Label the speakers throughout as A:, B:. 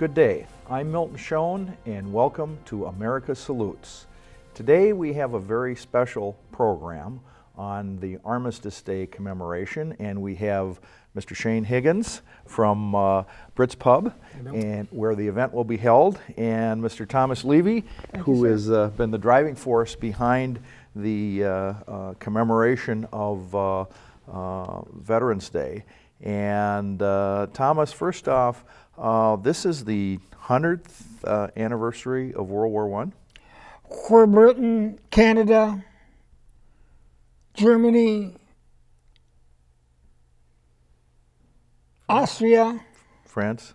A: Good day, I'm Milton Schoen and welcome to America Salutes. Today we have a very special program on the Armistice Day commemoration, and we have Mr. Shane Higgins from Brits Pub, and where the event will be held, and Mr. Thomas Levy, who has been the driving force behind the commemoration of Veterans Day. And Thomas, first off, this is the 100th anniversary of World War I?
B: For Britain, Canada, Germany, Austria,
A: France,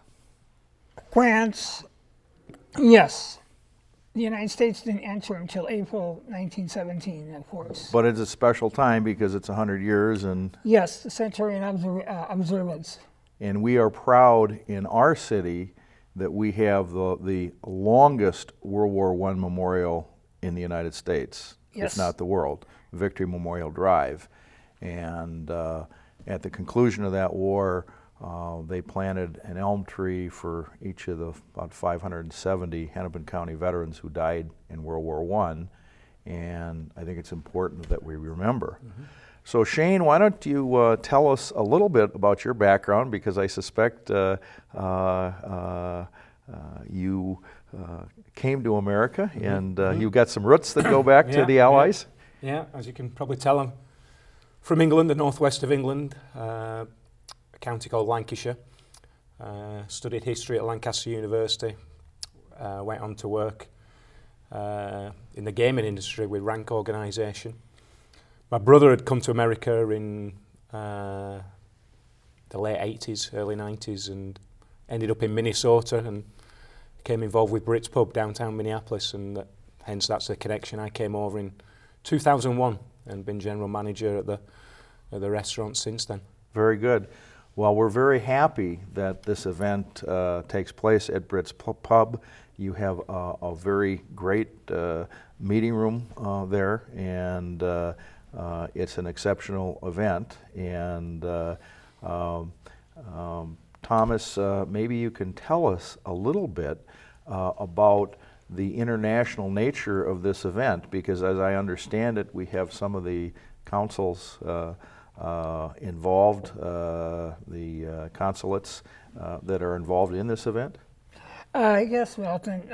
B: yes. The United States didn't enter until April 1917, of course.
A: But it's a special time because it's 100 years and...
B: Yes, the centenarian observance.
A: And we are proud in our city that we have the longest World War I memorial in the United States,
B: yes,
A: if not the world, Victory Memorial Drive. And at the conclusion of that war, they planted an elm tree for each of the about 570 Hennepin County veterans who died in World War I, and I think it's important that we remember. Mm-hmm. So Shane, why don't you tell us a little bit about your background, because I suspect you came to America, and you've got some roots that go back to the Allies.
C: Yeah, as you can probably tell, I'm from England, the northwest of England, a county called Lancashire. Studied history at Lancaster University, went on to work in the gaming industry with Rank Organisation. My brother had come to America in the late 80s, early 90s, and ended up in Minnesota and became involved with Brits Pub downtown Minneapolis, and hence that's the connection. I came over in 2001 and been general manager at the restaurant since then. Very good.
A: Well, we're very happy that this event takes place at Brits Pub. You have a very great meeting room there, and it's an exceptional event. And Thomas, maybe you can tell us a little bit about the international nature of this event, because as I understand it, we have some of the councils involved, the consulates that are involved in this event?
B: Yes, Milton.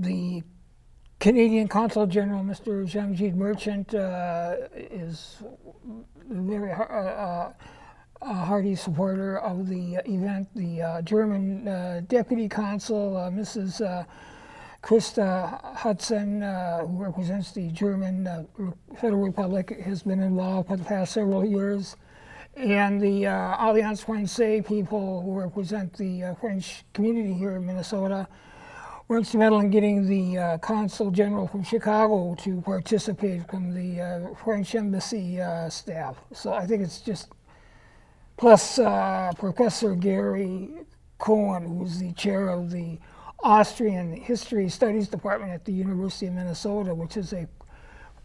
B: The Canadian Consul General, Mr. Jean-Gilles Merchant, is a very hearty supporter of the event. The German Deputy Consul, Mrs. Krista Hudson, who represents the German Federal Republic, has been involved for the past several years. And the Alliance Française people who represent the French community here in Minnesota were instrumental in getting the Consul General from Chicago to participate from the French Embassy staff. So I think it's just, plus Professor Gary Cohen, who's the chair of the Austrian History Studies Department at the University of Minnesota, which is a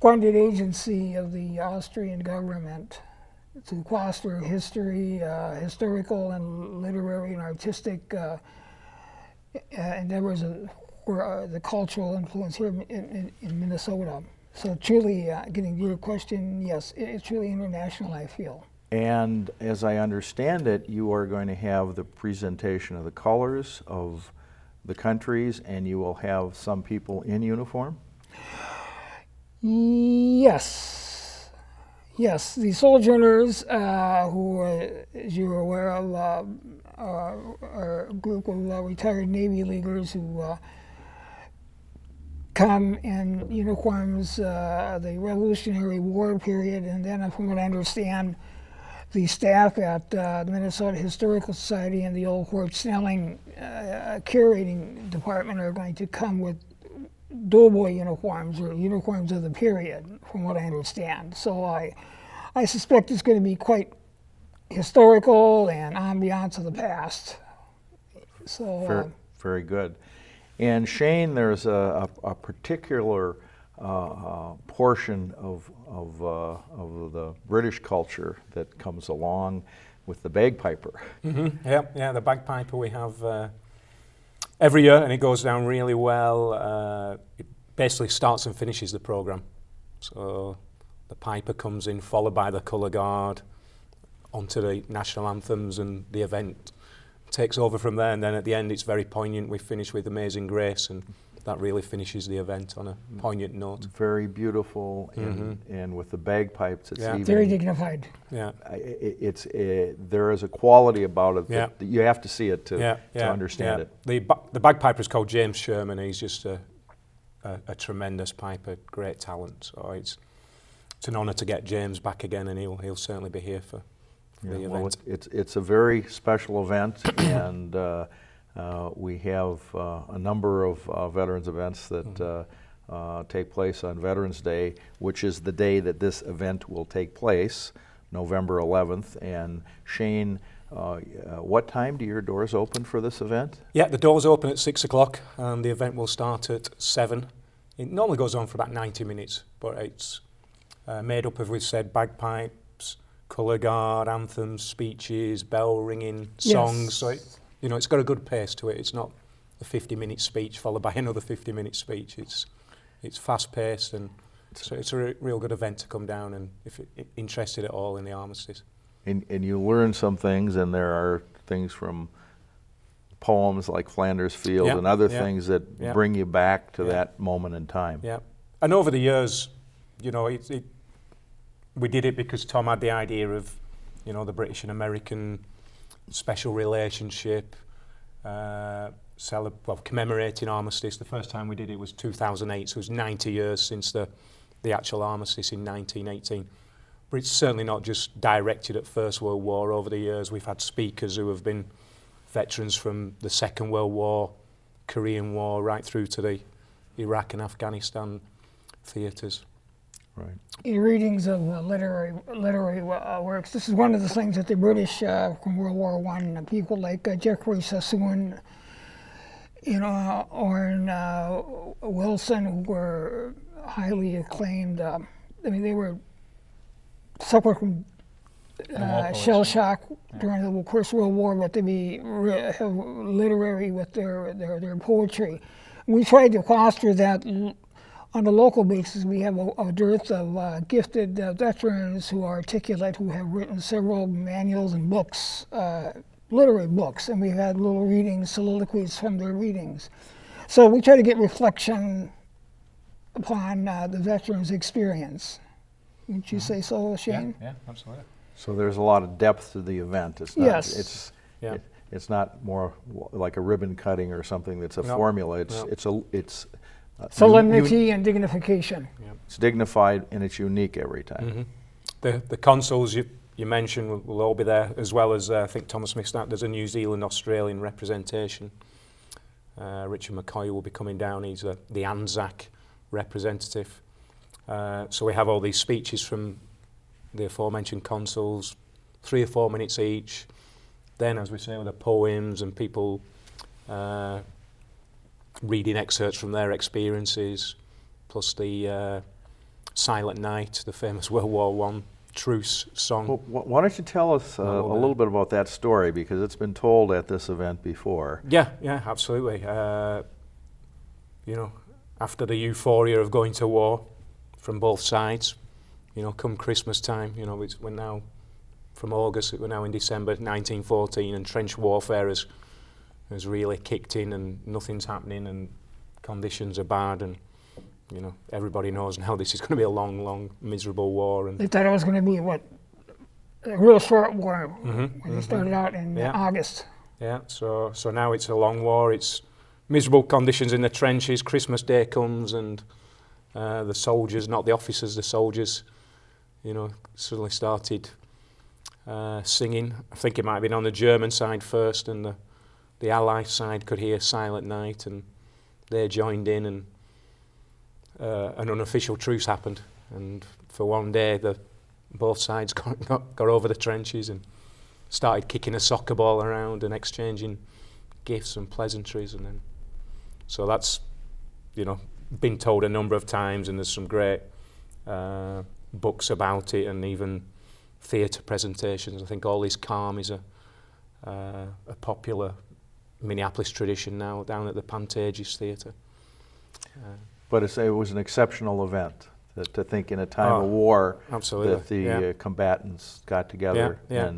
B: funded agency of the Austrian government to foster history, historical and literary and artistic endeavors for the cultural influence here in Minnesota. So truly, getting to your question, yes, it's really international, I feel.
A: And as I understand it, you are going to have the presentation of the colors of the countries, and you will have some people in uniform?
B: Yes. Yes, the sojourners, who, as you're aware of, are a group of retired Navy leaguers who come in uniforms the Revolutionary War period, and then, from what I understand, the staff at the Minnesota Historical Society and the Old Fort Snelling curating department are going to come with doughboy uniforms, or uniforms of the period, from what I understand. So I suspect it's going to be quite historical and ambiance of the past. So
A: very good. And Shane, there's a particular portion of the British culture that comes along with the bagpiper.
C: Mm-hmm. Yeah, the bagpiper. We have every year, and it goes down really well. It basically starts and finishes the programme. So the piper comes in, followed by the colour guard, onto the national anthems, and the event takes over from there. And then at the end, it's very poignant. We finish with Amazing Grace, and that really finishes the event on a poignant note.
A: Very beautiful, and with the bagpipes, it's even
B: Very dignified.
C: Yeah.
A: There is a quality about it
C: Yeah.
A: that you have to see it to understand it.
C: The bagpiper is called James Sherman. He's just a tremendous piper, great talent. So it's an honour to get James back again, and he'll certainly be here for the event.
A: It's a very special event, and we have a number of veterans events that take place on Veterans Day, which is the day that this event will take place, November 11th. And Shane, what time do your doors open for this event?
C: Yeah, the doors open at 6 o'clock, and the event will start at 7. It normally goes on for about 90 minutes, but it's made up of, we've said, bagpipes, colour guard, anthems, speeches, bell ringing, songs.
B: Yes.
C: So it's got a good pace to it. It's not a 50-minute speech followed by another 50-minute speech. It's fast-paced, and so it's a real good event to come down, and if you're interested at all in the armistice.
A: And you learn some things, and there are things from poems like Flanders Field and other things that bring you back to that moment in time.
C: Yeah, and over the years, we did it because Tom had the idea of, the British and American special relationship, commemorating armistice. The first time we did it was 2008, so it was 90 years since the actual armistice in 1918. But it's certainly not just directed at First World War. Over the years, we've had speakers who have been veterans from the Second World War, Korean War, right through to the Iraq and Afghanistan theatres.
A: Right.
B: In readings of literary works, this is one of the things that the British from World War I, people like Geoffrey Sassoon, or Wilson, who were highly acclaimed. They were suffered from shell shock during the First World War, but to be literary with their poetry. We tried to foster that. On a local basis, we have a dearth of gifted veterans who are articulate, who have written several manuals and books, literary books, and we've had little readings, soliloquies from their readings. So we try to get reflection upon the veterans' experience. Would you say so, Shane?
C: Yeah, absolutely.
A: So there's a lot of depth to the event. It's not,
B: yes.
A: It's not more like a ribbon cutting or something that's a formula. It's
B: solemnity and dignification.
C: Yeah.
A: It's dignified and it's unique every time.
C: Mm-hmm. The consuls you mentioned will all be there, as well as I think Thomas Smith. There's a New Zealand Australian representation. Richard McCoy will be coming down. He's the Anzac representative. So we have all these speeches from the aforementioned consuls, 3 or 4 minutes each. Then, as we say, with the poems and people reading excerpts from their experiences, plus the Silent Night, the famous World War I truce song.
A: Well, why don't you tell us a little bit about that story, because it's been told at this event before.
C: Yeah, absolutely. After the euphoria of going to war from both sides, come Christmas time, we're now from August, we're now in December 1914, and trench warfare has really kicked in, and nothing's happening, and conditions are bad, and everybody knows now this is going to be a long, long, miserable war. And
B: they thought it was going to be a real short war when it started out in August.
C: Yeah, so now it's a long war. It's miserable conditions in the trenches. Christmas Day comes, and the soldiers, not the officers, the soldiers, suddenly started singing. I think it might have been on the German side first, and the Allied side could hear Silent Night, and they joined in, and an unofficial truce happened. And for one day, both sides got over the trenches and started kicking a soccer ball around and exchanging gifts and pleasantries. And then, so that's, been told a number of times, and there's some great books about it, and even theatre presentations. I think All Is Calm is a popular Minneapolis tradition now, down at the Pantages Theatre.
A: But it was an exceptional event. To think in a time
C: Oh,
A: of war
C: absolutely,
A: that the
C: yeah.
A: combatants got together
C: Yeah.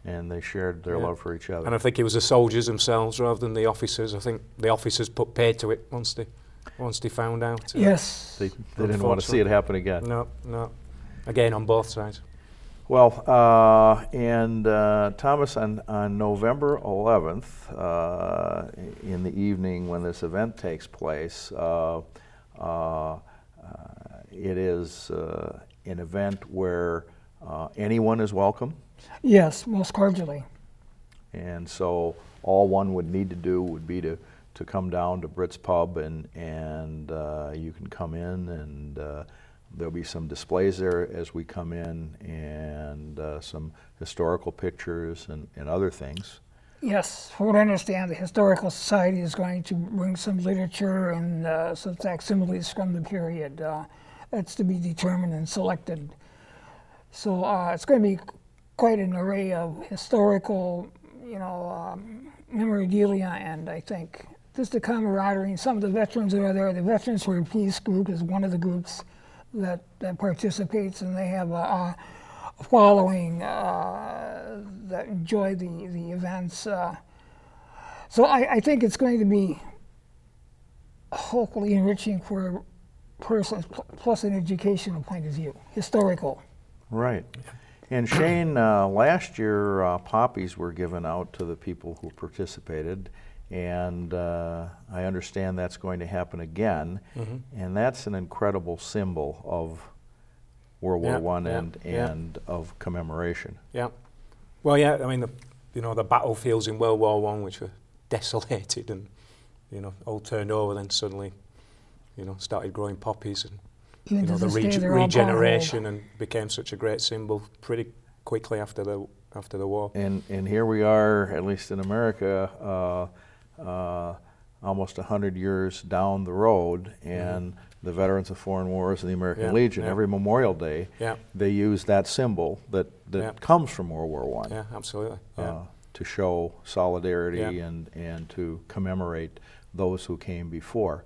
A: and they shared their
C: Yeah.
A: love for each other.
C: And I think it was the soldiers themselves rather than the officers. I think the officers put paid to it once they found out.
B: Yes.
A: They didn't want to see it happen again.
C: No. Again, on both sides.
A: Well, Thomas, on November 11th, in the evening when this event takes place, it is an event where anyone is welcome.
B: Yes, most cordially.
A: And so all one would need to do would be to come down to Brits Pub, and you can come in, and there'll be some displays there as we come in, and some historical pictures and other things.
B: Yes, from what I understand, the Historical Society is going to bring some literature and some facsimiles from the period. That's to be determined and selected. So it's going to be quite an array of historical, memorabilia, and I think just the camaraderie. Some of the veterans that are there, the Veterans for Peace group is one of the groups that participates, and they have a following that enjoy the events. So I think it's going to be hopefully enriching for persons, plus an educational point of view, historical.
A: Right. And Shane, last year poppies were given out to the people who participated, and I understand that's going to happen again, and that's an incredible symbol of World War I and of commemoration.
C: Yeah. Well, yeah. I mean, the battlefields in World War I, which were desolated and all turned over, then suddenly, started growing poppies, and
B: Even to
C: the
B: this day, they're all
C: regeneration, and became such a great symbol pretty quickly after the war.
A: And here we are, at least in America, almost 100 years down the road, and the Veterans of Foreign Wars and the American Legion, every Memorial Day, they use that symbol that comes from World War I.
C: Yeah, absolutely.
A: To show solidarity and to commemorate those who came before.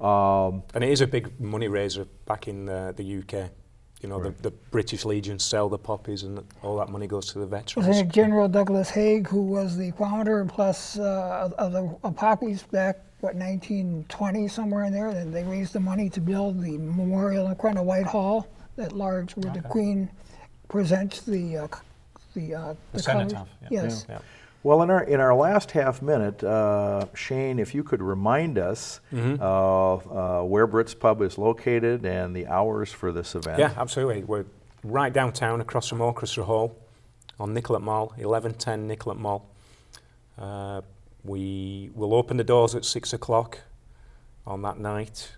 C: And it is a big money raiser back in the UK. The British Legion sell the poppies, and all that money goes to the veterans.
B: Wasn't it General Douglas Haig, who was the founder plus of the poppies back, 1920, somewhere in there? And they raised the money to build the memorial in front of Whitehall, that large, where the Queen presents the
C: cenotaph.
B: Yes.
C: Yeah.
A: Well, in our last half minute, Shane, if you could remind us where Brits Pub is located and the hours for this event.
C: Yeah, absolutely. We're right downtown, across from Orchestra Hall, on Nicollet Mall, 1110 Nicollet Mall. We will open the doors at 6 o'clock on that night,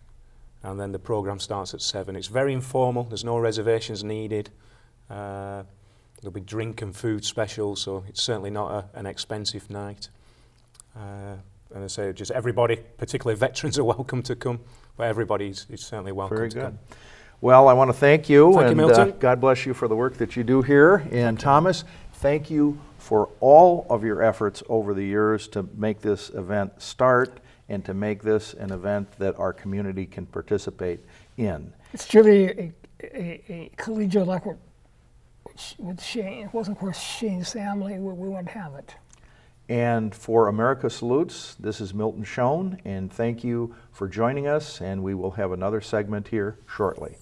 C: and then the program starts at 7. It's very informal. There's no reservations needed. There'll be drink and food specials, so it's certainly not an expensive night. And I say, just everybody, particularly veterans, are welcome to come, but everybody is certainly welcome
A: Very
C: to
A: good.
C: come.
A: Well, I want to thank you,
C: Thank you, Milton.
A: God bless you for the work that you do here. And Thomas, thank you for all of your efforts over the years to make this event start and to make this an event that our community can participate in.
B: It's truly a collegial effort with Shane. If it wasn't for Shane's family, we wouldn't have it.
A: And for America Salutes, this is Milton Schoen, and thank you for joining us, and we will have another segment here shortly.